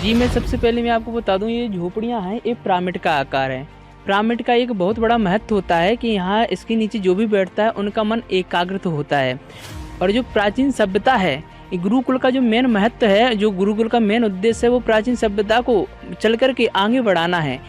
जी, मैं सबसे पहले मैं आपको बता दूँ ये झोपड़ियाँ हैं, ये पिरामिड का आकार है। पिरामिड का एक बहुत बड़ा महत्व होता है कि यहाँ इसके नीचे जो भी बैठता है उनका मन एकाग्र होता है। और जो प्राचीन सभ्यता है, ये गुरुकुल का जो मेन महत्व है, जो गुरुकुल का मेन उद्देश्य है वो प्राचीन सभ्यता को चल कर के आगे बढ़ाना है।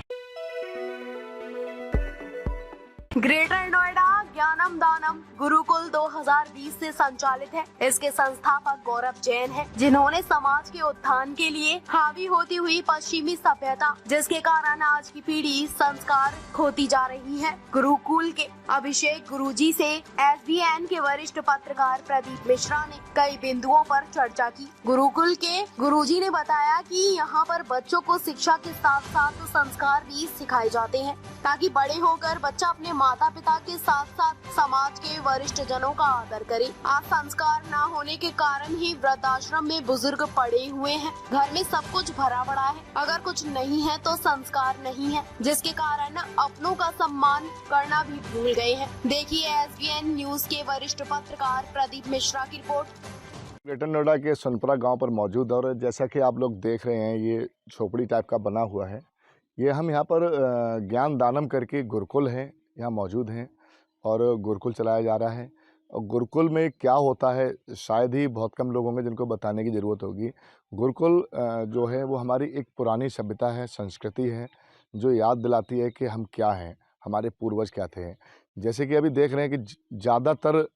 ग्रेटर नोएडा ज्ञानम दानम गुरुकुल 2020 से संचालित है। इसके संस्थापक गौरव जैन हैं, जिन्होंने समाज के उत्थान के लिए हावी होती हुई पश्चिमी सभ्यता, जिसके कारण आज की पीढ़ी संस्कार खोती जा रही है। गुरुकुल के अभिषेक गुरुजी से एसबीएन के वरिष्ठ पत्रकार प्रदीप मिश्रा ने कई बिंदुओं पर चर्चा की। गुरुकुल के गुरुजी ने बताया कि यहाँ पर बच्चों को शिक्षा के साथ साथ संस्कार भी सिखाए जाते हैं, ताकि बड़े होकर बच्चा अपने माता पिता के साथ साथ समाज के वरिष्ठ जनों का आदर करे। आज संस्कार न होने के कारण ही वृद्धाश्रम में बुजुर्ग पड़े हुए हैं। घर में सब कुछ भरा पड़ा है, अगर कुछ नहीं है तो संस्कार नहीं है, जिसके कारण अपनों का सम्मान करना भी भूल गए हैं। देखिए एसबीएन न्यूज के वरिष्ठ पत्रकार प्रदीप मिश्रा की रिपोर्ट। ग्रेटर नोएडा के सोनपुरा गांव पर मौजूद, और जैसा कि आप लोग देख रहे हैं ये झोपड़ी टाइप का बना हुआ है। ये हम यहाँ पर ज्ञान दानम करके गुरुकुल है, यहाँ मौजूद हैं और गुरुकुल चलाया जा रहा है। और गुरुकुल में क्या होता है शायद ही बहुत कम लोग होंगे जिनको बताने की ज़रूरत होगी। गुरुकुल जो है वो हमारी एक पुरानी सभ्यता है, संस्कृति है, जो याद दिलाती है कि हम क्या हैं, हमारे पूर्वज क्या थे। जैसे कि अभी देख रहे हैं कि ज़्यादातर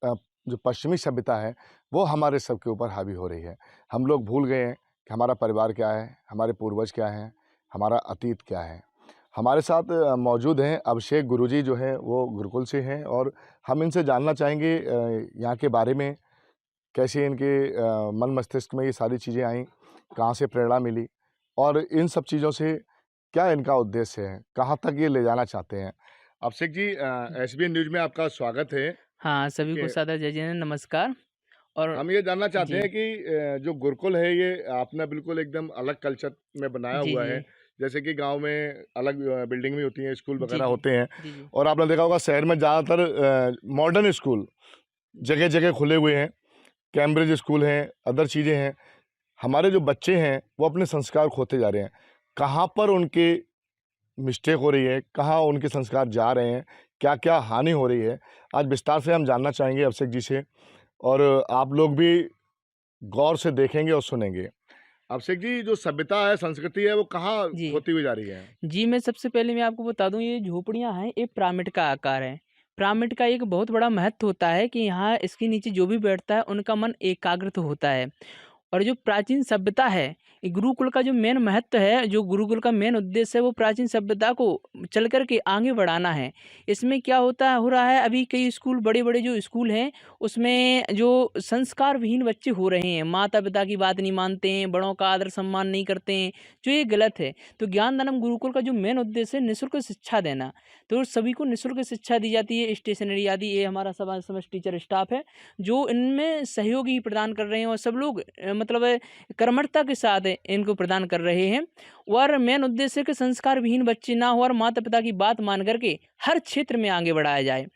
जो पश्चिमी सभ्यता है वो हमारे सबके ऊपर हावी हो रही है। हम लोग भूल गए हैं कि हमारा परिवार क्या है, हमारे पूर्वज क्या हैं, हमारा अतीत क्या है। हमारे साथ मौजूद हैं अभिषेक गुरुजी, जो हैं वो गुरुकुल से हैं, और हम इनसे जानना चाहेंगे यहाँ के बारे में, कैसे इनके मन मस्तिष्क में ये सारी चीज़ें आईं, कहाँ से प्रेरणा मिली और इन सब चीज़ों से क्या इनका उद्देश्य है, कहाँ तक ये ले जाना चाहते हैं। अभिषेक जी, एसबीएन न्यूज़ में आपका स्वागत है। हाँ, सभी को सादर जय जय नमस्कार। और हम ये जानना चाहते जी, हैं कि जो गुरुकुल है ये आपने बिल्कुल एकदम अलग कल्चर में बनाया जी, हुआ जी, है। जैसे कि गांव में अलग बिल्डिंग भी होती हैं, स्कूल जी, वगैरह जी, होते हैं, जी, जी, और आपने देखा होगा शहर में ज़्यादातर मॉडर्न स्कूल जगह जगह खुले हुए हैं, कैम्ब्रिज स्कूल हैं, अदर चीज़ें हैं। हमारे जो बच्चे हैं वो अपने संस्कार खोते जा रहे हैं। कहाँ पर उनके मिस्टेक हो रही है, कहाँ उनके संस्कार जा रहे हैं, क्या क्या हानि हो रही है, आज विस्तार से हम जानना चाहेंगे अभिषेक जी से, और आप लोग भी गौर से देखेंगे और सुनेंगे। अभिषेक जी, जो सभ्यता है, संस्कृति है, वो कहाँ जी। खोती हुई जा रही है? जी, मैं सबसे पहले मैं आपको बता दूँ ये झोपड़ियाँ हैं, ये पिरामिड का आकार है। पिरामिड का एक बहुत बड़ा महत्व होता है कि यहाँ इसके नीचे जो भी बैठता है उनका मन एकाग्र होता है। और जो प्राचीन सभ्यता है, ये गुरुकुल का जो मेन महत्व है, जो गुरुकुल का मेन उद्देश्य है वो प्राचीन सभ्यता को चल कर के आगे बढ़ाना है। इसमें क्या हो रहा है, अभी कई स्कूल बड़े-बड़े जो स्कूल हैं उसमें जो संस्कार विहीन बच्चे हो रहे हैं, माता-पिता की बात नहीं मानते हैं, बड़ों का आदर सम्मान नहीं करते हैं, जो ये गलत है। तो ज्ञानदानम गुरुकुल का जो मेन उद्देश्य है निःशुल्क शिक्षा देना। तो सभी को निःशुल्क शिक्षा दी जाती है, स्टेशनरी आदि, ये हमारा समाज समस्त टीचर स्टाफ है जो इनमें सहयोगी प्रदान कर रहे हैं, और सब लोग मतलब कर्मठता के साथ इनको प्रदान कर रहे हैं। और मेन उद्देश्य है कि संस्कार विहीन बच्चे ना हो और माता पिता की बात मान करके हर क्षेत्र में आगे बढ़ाया जाए।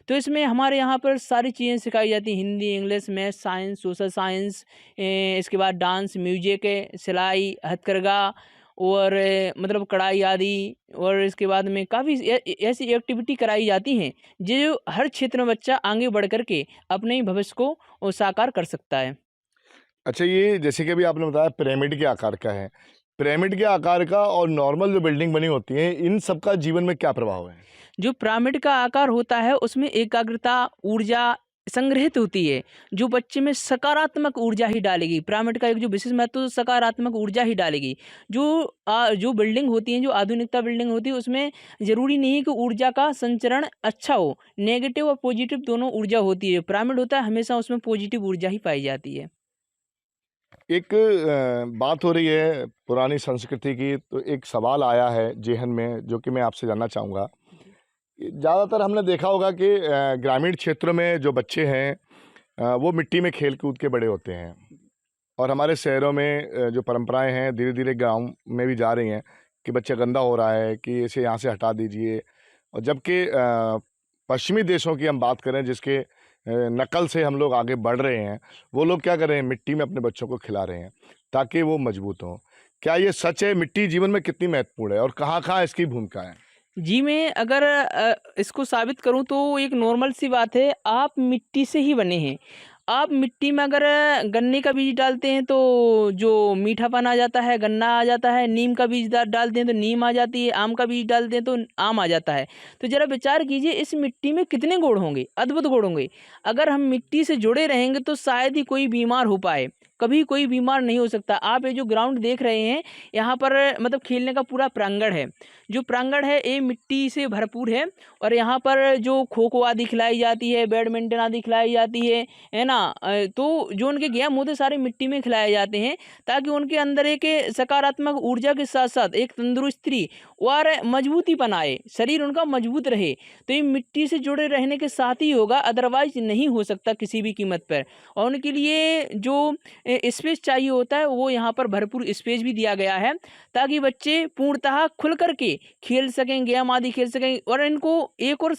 तो इसमें हमारे यहाँ पर सारी चीज़ें सिखाई जाती हैं, Hindi, English, math, science, social science, इसके बाद डांस, म्यूजिक, सिलाई, हथकरघा और मतलब कढ़ाई आदि। और इसके बाद में काफ़ी ऐसी एक्टिविटी कराई जाती हैं जो हर क्षेत्र में बच्चा आगे बढ़ कर के अपने ही भविष्य को साकार कर सकता है। अच्छा, ये जैसे कि अभी आपने बताया पिरामिड के आकार का है। पिरामिड के आकार का और नॉर्मल जो बिल्डिंग बनी होती है, इन सब का जीवन में क्या प्रभाव है? जो पिरामिड का आकार होता है उसमें एकाग्रता, ऊर्जा संग्रहित होती है, जो बच्चे में सकारात्मक ऊर्जा ही डालेगी। पिरामिड का एक जो विशेष महत्व तो सकारात्मक ऊर्जा ही डालेगी। जो बिल्डिंग होती है, जो आधुनिकता बिल्डिंग होती है, उसमें ज़रूरी नहीं है कि ऊर्जा का संचरण अच्छा हो, नेगेटिव और पॉजिटिव दोनों ऊर्जा होती है। पिरामिड होता है हमेशा उसमें पॉजिटिव ऊर्जा ही पाई जाती है। एक बात हो रही है पुरानी संस्कृति की, तो एक सवाल आया है ज़हन में जो कि मैं आपसे जानना चाहूँगा। ज़्यादातर हमने देखा होगा कि ग्रामीण क्षेत्रों में जो बच्चे हैं वो मिट्टी में खेल कूद के बड़े होते हैं, और हमारे शहरों में जो परंपराएं हैं धीरे धीरे गांव में भी जा रही हैं कि बच्चा गंदा हो रहा है, कि इसे यहाँ से हटा दीजिए। और जबकि पश्चिमी देशों की हम बात करें जिसके नकल से हम लोग आगे बढ़ रहे हैं, वो लोग क्या कर रहे हैं, मिट्टी में अपने बच्चों को खिला रहे हैं ताकि वो मजबूत हों। क्या ये सच है? मिट्टी जीवन में कितनी महत्वपूर्ण है और कहाँ-कहाँ इसकी भूमिका है? जी, मैं अगर इसको साबित करूँ तो एक नॉर्मल सी बात है, आप मिट्टी से ही बने हैं। आप मिट्टी में अगर गन्ने का बीज डालते हैं तो जो मीठापन आ जाता है, गन्ना आ जाता है, नीम का बीज डालते हैं तो नीम आ जाती है, आम का बीज डालते हैं तो आम आ जाता है। तो ज़रा विचार कीजिए इस मिट्टी में कितने गुण होंगे, अद्भुत गुण होंगे। अगर हम मिट्टी से जुड़े रहेंगे तो शायद ही कोई बीमार हो पाए, कभी कोई बीमार नहीं हो सकता। आप ये जो ग्राउंड देख रहे हैं, यहाँ पर मतलब खेलने का पूरा प्रांगण है। जो प्रांगण है ये मिट्टी से भरपूर है और यहाँ पर जो खो-खो आदि खिलाई जाती है, बैडमिंटन आदि खिलाई जाती है ना? तो जो उनके गेम होते सारे मिट्टी में खिलाए जाते हैं ताकि उनके अंदर एक सकारात्मक ऊर्जा के साथ-साथ एक तंदुरुस्ती और मजबूतीपन आए, शरीर उनका मजबूत रहे। तो ये मिट्टी से जुड़े रहने के साथ ही होगा, अदरवाइज़ नहीं हो सकता किसी भी कीमत पर। और उनके लिए जो स्पेस चाहिए होता है वो यहाँ पर भरपूर स्पेस भी दिया गया है ताकि बच्चे पूर्णतः खुल कर के खेल सकें, गेम आदि खेल सकें। और इनको एक और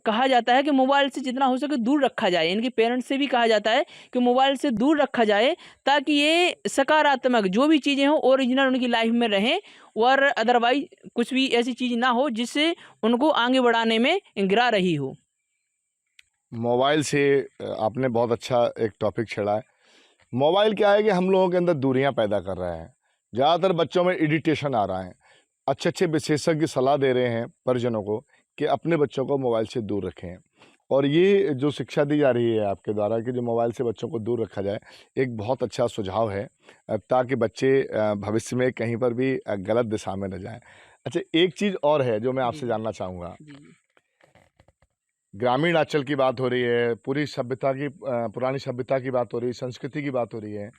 कहा जाता है कि मोबाइल से जितना हो सके दूर रखा जाए। इनके पेरेंट्स से भी कहा जाता है कि मोबाइल से दूर रखा जाए ताकि ये सकारात्मक जो भी चीज़ें हों ओरिजिनल उनकी लाइफ में रहें और अदरवाइज़ कुछ भी ऐसी चीज़ ना हो जिससे उनको आगे बढ़ाने में गिरा रही हो। मोबाइल से आपने बहुत अच्छा एक टॉपिक छेड़ा है। मोबाइल क्या है कि हम लोगों के अंदर दूरियां पैदा कर रहा है। ज़्यादातर बच्चों में इरिटेशन आ रहा है। अच्छे-अच्छे विशेषज्ञ सलाह दे रहे हैं परिजनों को कि अपने बच्चों को मोबाइल से दूर रखें। और ये जो शिक्षा दी जा रही है आपके द्वारा कि जो मोबाइल से बच्चों को दूर रखा जाए, एक बहुत अच्छा सुझाव है ताकि बच्चे भविष्य में कहीं पर भी गलत दिशा में न जाएँ। अच्छा, एक चीज़ और है जो मैं आपसे जानना चाहूँगा। जी, जी। ग्रामीण अंचल की बात हो रही है, पूरी सभ्यता की पुरानी सभ्यता की बात हो रही है, संस्कृति की बात हो रही है।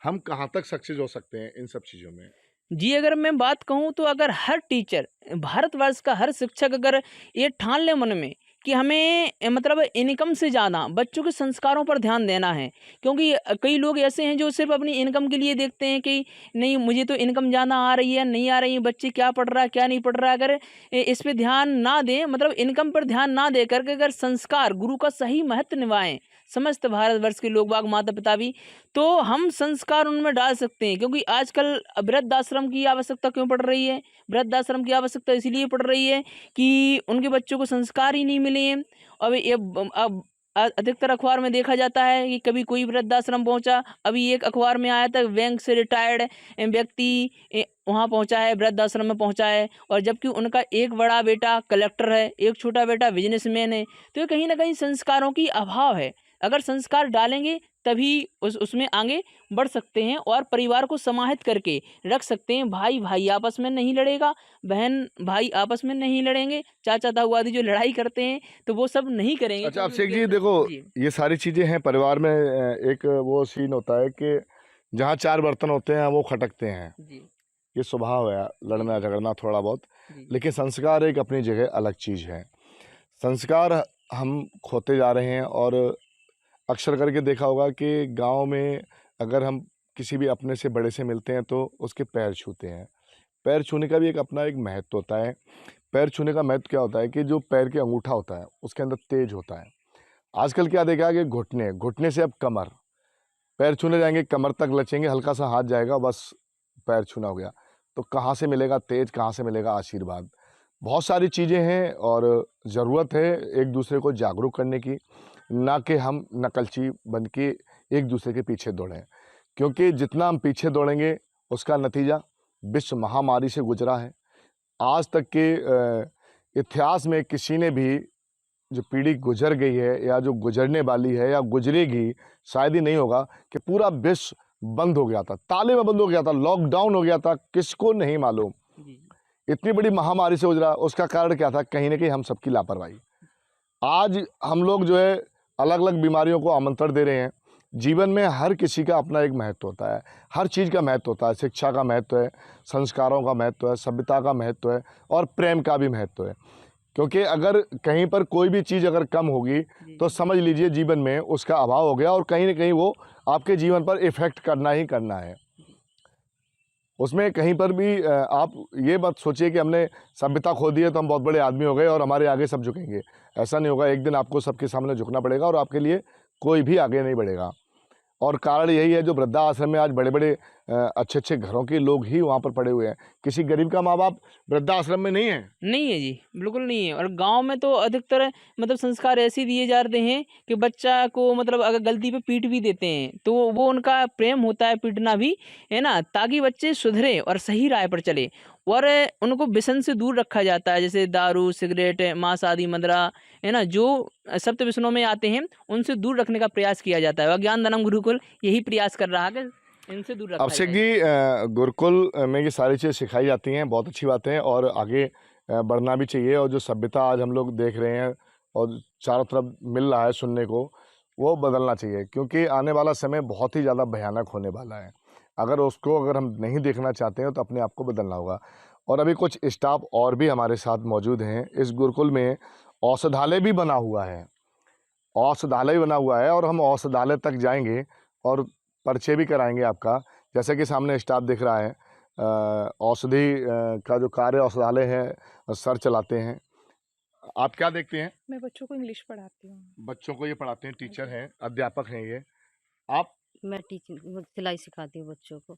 हम कहाँ तक सक्सेस हो सकते हैं इन सब चीज़ों में? जी, अगर मैं बात कहूँ तो अगर हर टीचर, भारतवर्ष का हर शिक्षक अगर ये ठान ले मन में कि हमें मतलब इनकम से ज़्यादा बच्चों के संस्कारों पर ध्यान देना है। क्योंकि कई लोग ऐसे हैं जो सिर्फ़ अपनी इनकम के लिए देखते हैं कि नहीं मुझे तो इनकम ज़्यादा आ रही है, नहीं आ रही है, बच्चे क्या पढ़ रहा है, क्या नहीं पढ़ रहा है। अगर इस पे ध्यान ना दें, मतलब इनकम पर ध्यान ना दे कर के अगर संस्कार, गुरु का सही महत्व निभाएँ, समस्त भारतवर्ष के लोग-बाग, माता-पिता भी, तो हम संस्कार उनमें डाल सकते हैं। क्योंकि आजकल वृद्धाश्रम की आवश्यकता क्यों पड़ रही है? वृद्धाश्रम की आवश्यकता इसलिए पड़ रही है कि उनके बच्चों को संस्कार ही नहीं मिले हैं। अब अधिकतर अखबार में देखा जाता है कि कभी कोई वृद्धाश्रम पहुँचा, अभी एक अखबार में आया था बैंक से रिटायर्ड व्यक्ति वहाँ पहुँचा है, वृद्धाश्रम में पहुँचा है और जबकि उनका एक बड़ा बेटा कलेक्टर है, एक छोटा बेटा बिज़नेसमैन है। तो ये कहीं न कहीं संस्कारों की अभाव है। अगर संस्कार डालेंगे तभी उसमें आगे बढ़ सकते हैं और परिवार को समाहित करके रख सकते हैं। भाई-भाई आपस में नहीं लड़ेगा, बहन-भाई आपस में नहीं लड़ेंगे, चाचा-ताऊ आदि जो लड़ाई करते हैं तो वो सब नहीं करेंगे अच्छा, क्योंकि अभिषेक उनके जी अंदर देखो, जी, ये सारी चीज़ें हैं परिवार में एक वो सीन होता है कि जहाँ 4 बर्तन होते हैं वो खटकते हैं। जी, ये स्वभाव है लड़ना झगड़ना थोड़ा बहुत, जी, लेकिन संस्कार एक अपनी जगह अलग चीज़ है। संस्कार हम खोते जा रहे हैं और अक्सर करके देखा होगा कि गांव में अगर हम किसी भी अपने से बड़े से मिलते हैं तो उसके पैर छूते हैं। पैर छूने का भी एक अपना एक महत्व होता है। पैर छूने का महत्व क्या होता है कि जो पैर के अंगूठा होता है उसके अंदर तेज होता है। आजकल क्या देखा है कि घुटने, घुटने से अब कमर, पैर छूने जाएंगे कमर तक लचेंगे, हल्का सा हाथ जाएगा बस पैर छूना हो गया। तो कहाँ से मिलेगा तेज, कहाँ से मिलेगा आशीर्वाद? बहुत सारी चीज़ें हैं और ज़रूरत है एक दूसरे को जागरूक करने की, ना कि हम नकलची बन के एक दूसरे के पीछे दौड़ें। क्योंकि जितना हम पीछे दौड़ेंगे उसका नतीजा विश्व महामारी से गुजरा है। आज तक के इतिहास में किसी ने भी जो पीढ़ी गुजर गई है या जो गुजरने वाली है या गुजरेगी, शायद ही नहीं होगा कि पूरा विश्व बंद हो गया था, ताले में बंद हो गया था, लॉकडाउन हो गया था, किसको नहीं मालूम। जी, इतनी बड़ी महामारी से गुजरा, उसका कारण क्या था? कहीं ना कहीं हम सबकी लापरवाही। आज हम लोग जो है अलग अलग बीमारियों को आमंत्रण दे रहे हैं। जीवन में हर किसी का अपना एक महत्व होता है, हर चीज़ का महत्व होता है। शिक्षा का महत्व है, संस्कारों का महत्व है, सभ्यता का महत्व है और प्रेम का भी महत्व है। क्योंकि अगर कहीं पर कोई भी चीज़ अगर कम होगी तो समझ लीजिए जीवन में उसका अभाव हो गया और कहीं ना कहीं वो आपके जीवन पर इफ़ेक्ट करना ही करना है। उसमें कहीं पर भी आप ये मत सोचिए कि हमने सभ्यता खो दी है तो हम बहुत बड़े आदमी हो गए और हमारे आगे सब झुकेंगे। ऐसा नहीं होगा, एक दिन आपको सबके सामने झुकना पड़ेगा और आपके लिए कोई भी आगे नहीं बढ़ेगा। और कारण यही है जो वृद्धाश्रम में आज बड़े बड़े अच्छे अच्छे घरों के लोग ही वहाँ पर पड़े हुए हैं। किसी गरीब का माँ बाप वृद्धाश्रम में नहीं है। नहीं है जी, बिल्कुल नहीं है। और गाँव में तो अधिकतर मतलब संस्कार ऐसे दिए जाते हैं कि बच्चा को मतलब अगर गलती पे पीट भी देते हैं, तो वो उनका प्रेम होता है पीटना भी, है ना? ताकि बच्चे सुधरें और सही राह पर चले। और उनको व्यसन से दूर रखा जाता है, जैसे दारू, सिगरेट, मांस आदि, मदिरा, है ना? जो सप्त व्यसनों में आते हैं, उनसे दूर रखने का प्रयास किया जाता है। और ज्ञान दानम गुरुकुल यही प्रयास कर रहा है कि इनसे दूर रखा अभिषेक जाए। जी, गुरुकुल में ये सारी चीज़ सिखाई जाती हैं, बहुत अच्छी बातें हैं और आगे बढ़ना भी चाहिए। और जो सभ्यता आज हम लोग देख रहे हैं और चारों तरफ मिल रहा है सुनने को, वो बदलना चाहिए, क्योंकि आने वाला समय बहुत ही ज़्यादा भयानक होने वाला है। अगर हम नहीं देखना चाहते हैं तो अपने आप को बदलना होगा। और अभी कुछ स्टाफ और भी हमारे साथ मौजूद हैं। इस गुरुकुल में औषधालय भी बना हुआ है, और हम औषधालय तक जाएंगे और परिचय भी कराएंगे आपका। जैसे कि सामने स्टाफ दिख रहा है, औषधि का जो कार्य औषधालय है सर चलाते हैं। आप क्या देखते हैं? मैं बच्चों को इंग्लिश पढ़ाती हूँ। बच्चों को ये पढ़ाते हैं, टीचर हैं, अध्यापक हैं ये। आप? मैं टीचिंग सिलाई सिखाती हूँ बच्चों को।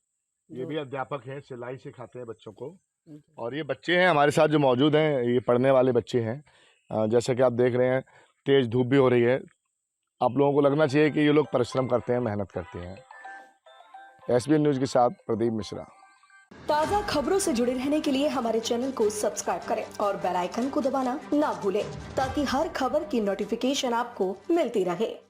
ये भी अध्यापक हैं, सिलाई सिखाते हैं बच्चों को। जी। और ये बच्चे हैं हमारे साथ जो मौजूद हैं, ये पढ़ने वाले बच्चे हैं। जैसे कि आप देख रहे हैं, तेज़ धूप भी हो रही है। आप लोगों को लगना चाहिए कि ये लोग परिश्रम करते हैं, मेहनत करते हैं। एसबीएन न्यूज़ के साथ प्रदीप मिश्रा। ताज़ा खबरों से जुड़े रहने के लिए हमारे चैनल को सब्सक्राइब करें और बेल आइकन को दबाना ना भूलें, ताकि हर खबर की नोटिफिकेशन आपको मिलती रहे।